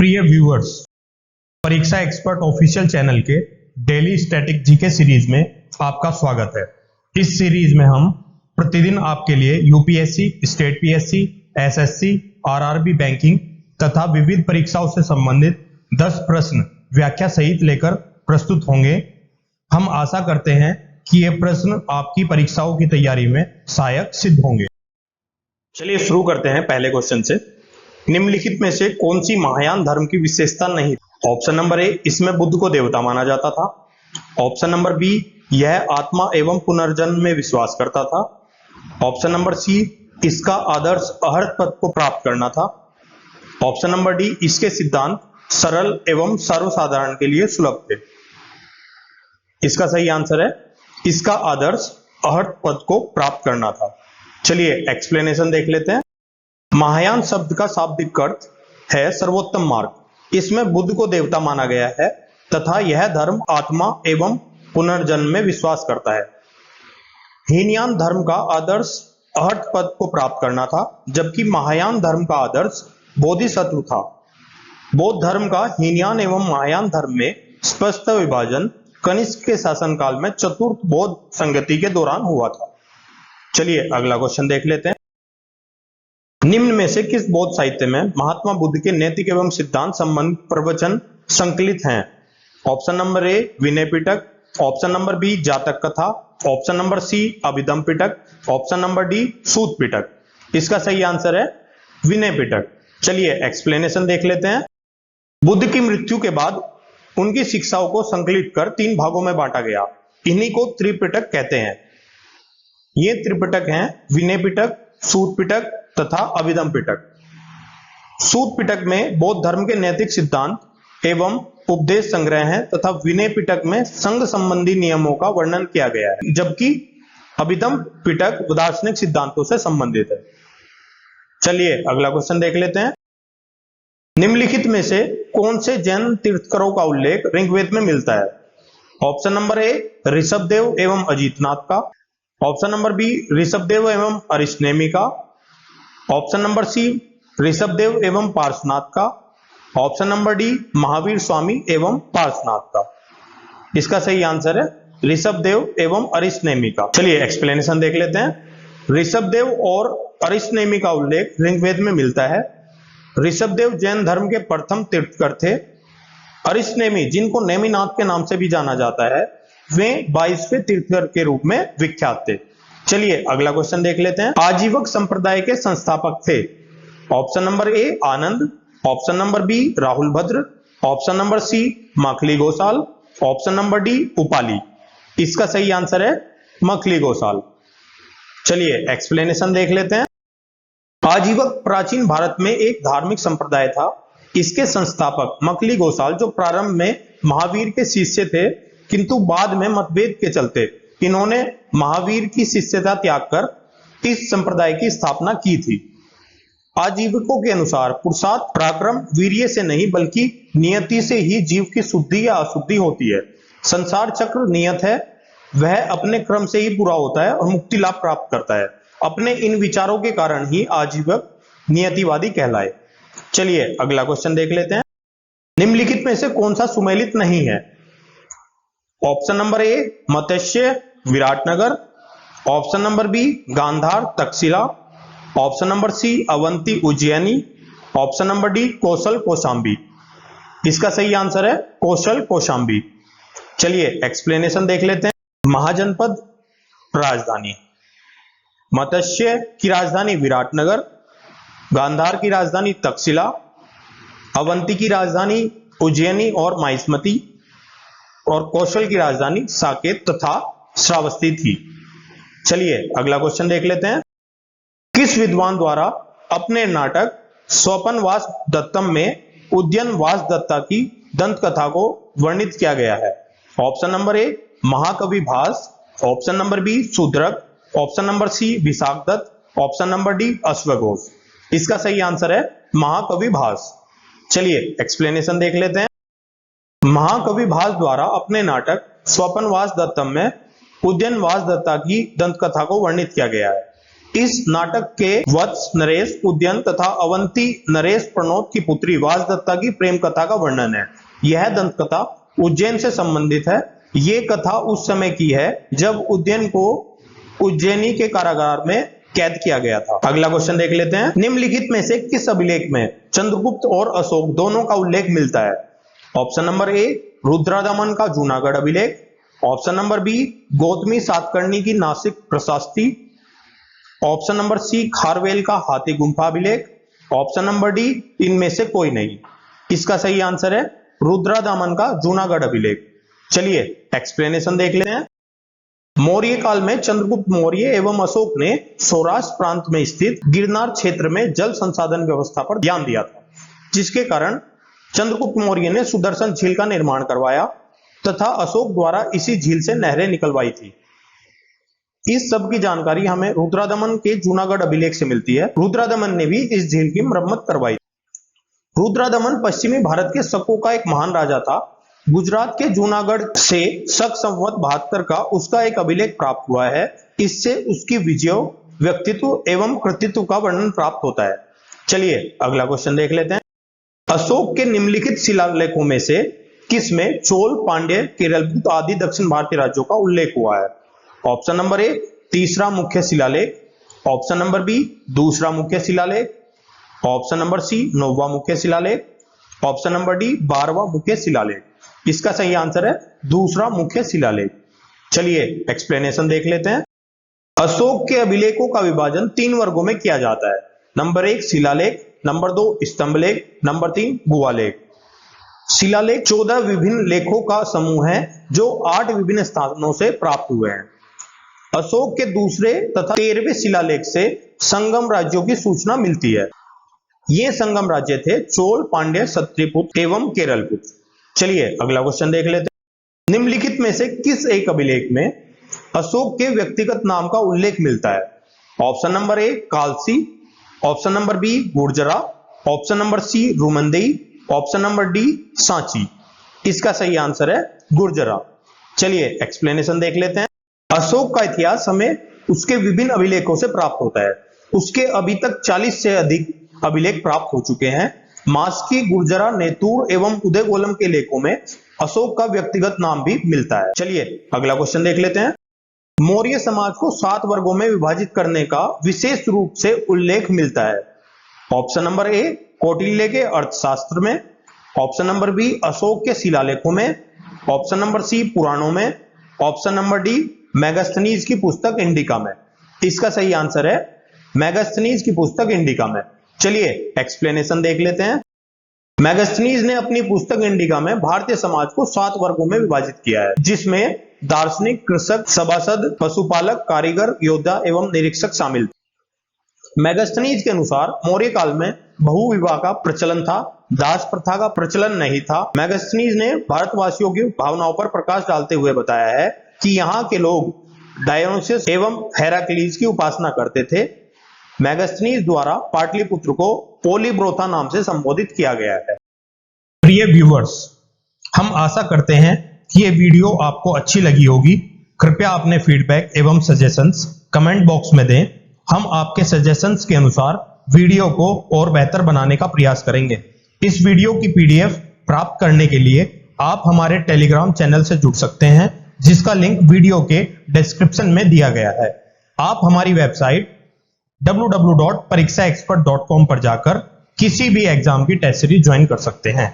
प्रिय व्यूअर्स, परीक्षा expert official channel के डेली स्टैटिक जीके सीरीज में आपका स्वागत है। इस सीरीज में हम प्रतिदिन आपके लिए UPSC, state PSC, SSC, RRB banking तथा विविध परीक्षाओं से संबंधित 10 प्रश्न व्याख्या सहित लेकर प्रस्तुत होंगे। हम आशा करते हैं कि ये प्रश्न आपकी परीक्षाओं की तैयारी में सहायक सिद्ध होंगे। चलिए शुरू करते हैं पहले क्वेश्चन से। निम्नलिखित में से कौन सी महायान धर्म की विशेषता नहीं? ऑप्शन नंबर ए, इसमें बुद्ध को देवता माना जाता था। ऑप्शन नंबर बी, यह आत्मा एवं पुनर्जन्म में विश्वास करता था। ऑप्शन नंबर सी, इसका आदर्श अहर्त पद को प्राप्त करना था। ऑप्शन नंबर डी, इसके सिद्धांत सरल एवं सर्वसाधारण के लिए सुलभ थे। इसका सही आंसर है इसका आदर्श अहर्त पद को प्राप्त करना था। चलिए एक्सप्लेनेशन देख लेते हैं। महायान शब्द का शाब्दिक अर्थ है सर्वोत्तम मार्ग। इसमें बुद्ध को देवता माना गया है तथा यह धर्म आत्मा एवं पुनर्जन्म में विश्वास करता है। हीनयान धर्म का आदर्श अहर्त पद को प्राप्त करना था, जबकि महायान धर्म का आदर्श बोधिसत्व था। बौद्ध धर्म का हीनयान एवं महायान धर्म में स्पष्ट विभाजन कनिष्क के शासनकाल में चतुर्थ बौद्ध संगति के दौरान हुआ था। चलिए अगला क्वेश्चन देख लेते हैं। निम्न में से किस बौद्ध साहित्य में महात्मा बुद्ध के नैतिक एवं सिद्धांत संबंधी प्रवचन संकलित हैं? Option number A, Vinaya Pitaka. Option number B, Jataka Katha. Option number C, Abhidhamma Pitaka. Option number D, Sutta Pitaka. इसका सही आंसर है विनय पिटक। चलिए एक्सप्लेनेशन देख लेते हैं। बुद्ध की मृत्यु के बाद उनकी शिक्षाओं को संकलित कर 3 भागों में बांटा गया। इन्हीं को त्रिपिटक कहते हैं। ये त्रिपिटक हैं विनय पिटक, सूत पिटक तथा अभिधम पिटक। सूत पिटक में बौद्ध धर्म के नैतिक सिद्धांत एवं उपदेश संग्रह हैं तथा विनय पिटक में संघ संबंधी नियमों का वर्णन किया गया है, जबकि अभिधम पिटक दार्शनिक सिद्धांतों से संबंधित है। चलिए अगला क्वेश्चन देख लेते हैं। निम्नलिखित में से कौन से जैन तीर्थंकरों का उल्लेख ऋग्वेद में मिलता है? ऑप्शन नंबर ए, ऋषभदेव एवं अजितनाथ का। ऑप्शन नंबर बी, ऋषभदेव एवं अरिष्टनेमी का। ऑप्शन नंबर सी, ऋषभदेव एवं पार्श्वनाथ का। Option number D, Mahavir Swami एवं पार्श्वनाथ का। इसका सही आंसर है ऋषभदेव एवं अरिष्टनेमी का। चलिए एक्सप्लेनेशन देख लेते हैं। ऋषभदेव और अरिष्टनेमी का उल्लेख ऋग्वेद में मिलता है। ऋषभदेव जैन धर्म के प्रथम तीर्थंकर थे। अरिष्टनेमी, जिनको नेमिनाथ के नाम से भी जाना जाता है, वे 22वें तीर्थंकर के रूप में विख्यात थे। चलिए अगला क्वेश्चन देख लेते हैं। आजीवक संप्रदाय के संस्थापक थे? Option number A, Anand. Option number B, Rahul Bhadra. Option number C, Makhali Gosal. Option number D, Upali. इसका सही आंसर है मखली गोसाल। चलिए एक्सप्लेनेशन देख लेते हैं। आजीवक प्राचीन भारत में एक धार्मिक संप्रदाय था। इसके संस्थापक मखली गोसाल, जो प्रारंभ में महावीर के शिष्य थे, किंतु बाद में मतभेद के चलते इन्होंने महावीर की शिष्यता त्याग कर इस संप्रदाय की स्थापना की थी। आजीवकों के अनुसार पुरुषार्थ पराक्रम वीर्य से नहीं बल्कि नियति से ही जीव की शुद्धि या अशुद्धि होती है। संसार चक्र नियत है, वह अपने क्रम से ही पूरा होता है और मुक्ति लाभ प्राप्त करता है। अपने इन विचारों के कारण ही आजीवक नियतिवादी कहलाए। चलिए अगला क्वेश्चन देख लेते हैं। निम्नलिखित में से कौन सा सुमेलित नहीं है? Option number A, Matsya Viratnagar. Option number B, Gandhar Takshashila. Option number C, Avanti Ujjaini. Option number D, Kaushal Kaushambi. इसका सही आंसर है कौशल कौशांबी। चलिए एक्सप्लेनेशन देख लेते हैं। महाजनपद राजधानी, मत्स्य की राजधानी विराटनगर, गांधार की राजधानी तक्षशिला, अवंती की राजधानी उज्जैनी और माहिष्मती, और कौशल की राजधानी साकेत तथा श्रावस्ती थी। चलिए अगला क्वेश्चन देख लेते हैं। किस विद्वान द्वारा अपने नाटक स्वपनवास दत्तम में उद्यनवास दत्ता की दंत कथा को वर्णित किया गया है? ऑप्शन नंबर ए, महाकवि Bhas. Option number B, Shudrak. Option number C, Vishakhadatta. Option number D, अश्वघोष। इसका सही आंसर है महाकवि भास। चलिए एक्सप्लेनेशन देख लेते हैं। महाकवि भास द्वारा अपने नाटक स्वपनवास दत्तम में उद्यनवास दत्ता की दंत कथा को वर्णित किया गया है। इस नाटक के वत्स नरेश उद्यन तथा अवंती नरेश प्रणोद की पुत्री वासदत्ता की प्रेम कथा का वर्णन है। यह दंत कथा उज्जैन से संबंधित है। ये कथा उस समय की है जब उज्जैन को उज्जैनी के कारागार में कैद किया गया था। अगला क्वेश्चन देख लेते हैं। निम्नलिखित में से किस अभिलेख में चंद्रगुप्त और अशोक दोनों का उल्लेख मिलता है? ऑप्शन नंबर ए रुद्रादमन का जूनागढ़ अभिलेख, option number B Gautami Satakarni की नासिक प्रशास्ति, ऑप्शन नंबर सी खारवेल का हाथी गुंफा अभिलेख, ऑप्शन नंबर डी इनमें से कोई नहीं। इसका सही आंसर है रुद्रादमन का जूनागढ़ अभिलेख। चलिए एक्सप्लेनेशन देख लेते हैं। मौर्य काल में चंद्रगुप्त मौर्य एवं अशोक ने सौराष्ट्र प्रांत में स्थित गिरनार क्षेत्र में जल संसाधन व्यवस्था पर ध्यान दिया था, जिसके कारण चंद्रगुप्त मौर्य ने सुदर्शन झील का निर्माण करवाया तथा अशोक द्वारा इसी झील से नहरें निकलवाई थी। इस सब की जानकारी हमें रुद्रादमन के जूनागढ़ अभिलेख से मिलती है। रुद्रादमन ने भी इस झील की मरम्मत करवाई। रुद्रादमन पश्चिमी भारत के शकों का एक महान राजा था। गुजरात के जूनागढ़ से शक संवत 72 का उसका एक अभिलेख प्राप्त हुआ है। इससे उसकी विजयों, व्यक्तित्व एवं कृतित्व का वर्णन प्राप्त होता है। चलिए अगला क्वेश्चन देख लेते हैं। अशोक के निम्नलिखित शिलालेखों में से किसमें चोल, पांड्य, केरलगुप्त आदि दक्षिण भारतीय राज्यों का उल्लेख हुआ है? ऑप्शन नंबर ए तीसरा मुख्य शिलालेख, ऑप्शन नंबर बी दूसरा मुख्य शिलालेख, ऑप्शन नंबर सी 9वां मुख्य शिलालेख, ऑप्शन नंबर डी 12वां मुख्य शिलालेख। इसका सही आंसर है दूसरा मुख्य शिलालेख। चलिए एक्सप्लेनेशन देख लेते हैं। अशोक के अभिलेखों का विभाजन 3 वर्गों में किया जाता है। नंबर 1 शिलालेख, नंबर 2 स्तंभलेख, नंबर 3 गुहालेख। शिलालेख 14 विभिन्न लेखों का समूह है जो 8 विभिन्न स्थानों से प्राप्त हुए हैं। अशोक के दूसरे तथा 13वें शिलालेख से संगम राज्यों की सूचना मिलती है। ये संगम राज्य थे चोल, पांड्य, क्षत्रिपुत्र एवं केरलपुत्र। चलिए अगला क्वेश्चन देख लेते हैं। निम्नलिखित में से किस एक अभिलेख में अशोक के व्यक्तिगत नाम का उल्लेख मिलता है? Option number A Kalsi, option number B Gurjara, option number C Rummindei, option number D Sanchi. इसका सही आंसर है गुर्जरा। चलिए एक्सप्लेनेशन देख लेते हैं। अशोक का इतिहास हमें उसके विभिन्न अभिलेखों से प्राप्त होता है। उसके अभी तक 40 से अधिक अभिलेख प्राप्त हो चुके हैं। मास्की, गुर्जरा, नेतूर एवं उदयगोलम के लेखों में अशोक का व्यक्तिगत नाम भी मिलता है। चलिए अगला क्वेश्चन देख लेते हैं। मौर्य समाज को 7 वर्गों में विभाजित करने का विशेष रूप से उल्लेख मिलता है। ऑप्शन नंबर ए कौटिल्य के अर्थशास्त्र में, ऑप्शन नंबर बी अशोक के शिलालेखों में, ऑप्शन नंबर सी पुराणों में, ऑप्शन नंबर डी मेगास्थनीज की पुस्तक इंडिका में। इसका सही आंसर है मेगास्थनीज की पुस्तक इंडिका में। चलिए एक्सप्लेनेशन देख लेते हैं। मेगास्थनीज ने अपनी पुस्तक इंडिका में भारतीय समाज को 7 वर्गों में विभाजित किया है, जिसमें दार्शनिक, कृषक, सभासद, पशुपालक, कारीगर, योद्धा एवं निरीक्षक शामिल। मेगास्थनीज के अनुसार मौर्य काल में बहुविवाह का प्रचलन था, दास प्रथा का प्रचलन नहीं था। मेगास्थनीज ने भारतवासियों की भावनाओं पर प्रकाश डालते हुए बताया है कि यहाँ के लोग डायोनिसस एवं हेराक्लीज की उपासना करते थे। मेगास्थनीज द्वारा पाटलिपुत्र को पोलीब्रोथा नाम से संबोधित किया गया है। प्रिय व्यूअर्स, हम आशा करते हैं कि ये वीडियो आपको अच्छी लगी होगी। कृपया अपने फीडबैक एवं सजेशंस कमेंट बॉक्स में दें। हम आपके सजेशंस के अनुसार वीडियो को और बेहतर बनाने का प्रयास करेंगे। इस वीडियो की पीडीएफ प्राप्त करने के लिए आप हमारे टेलीग्राम चैनल से जुड़ सकते हैं, जिसका लिंक वीडियो के डिस्क्रिप्शन में दिया गया है। आप हमारी वेबसाइट www.pariksaexpert.com पर जाकर किसी भी एग्जाम की टेस्ट सीरीज ज्वाइन कर सकते हैं।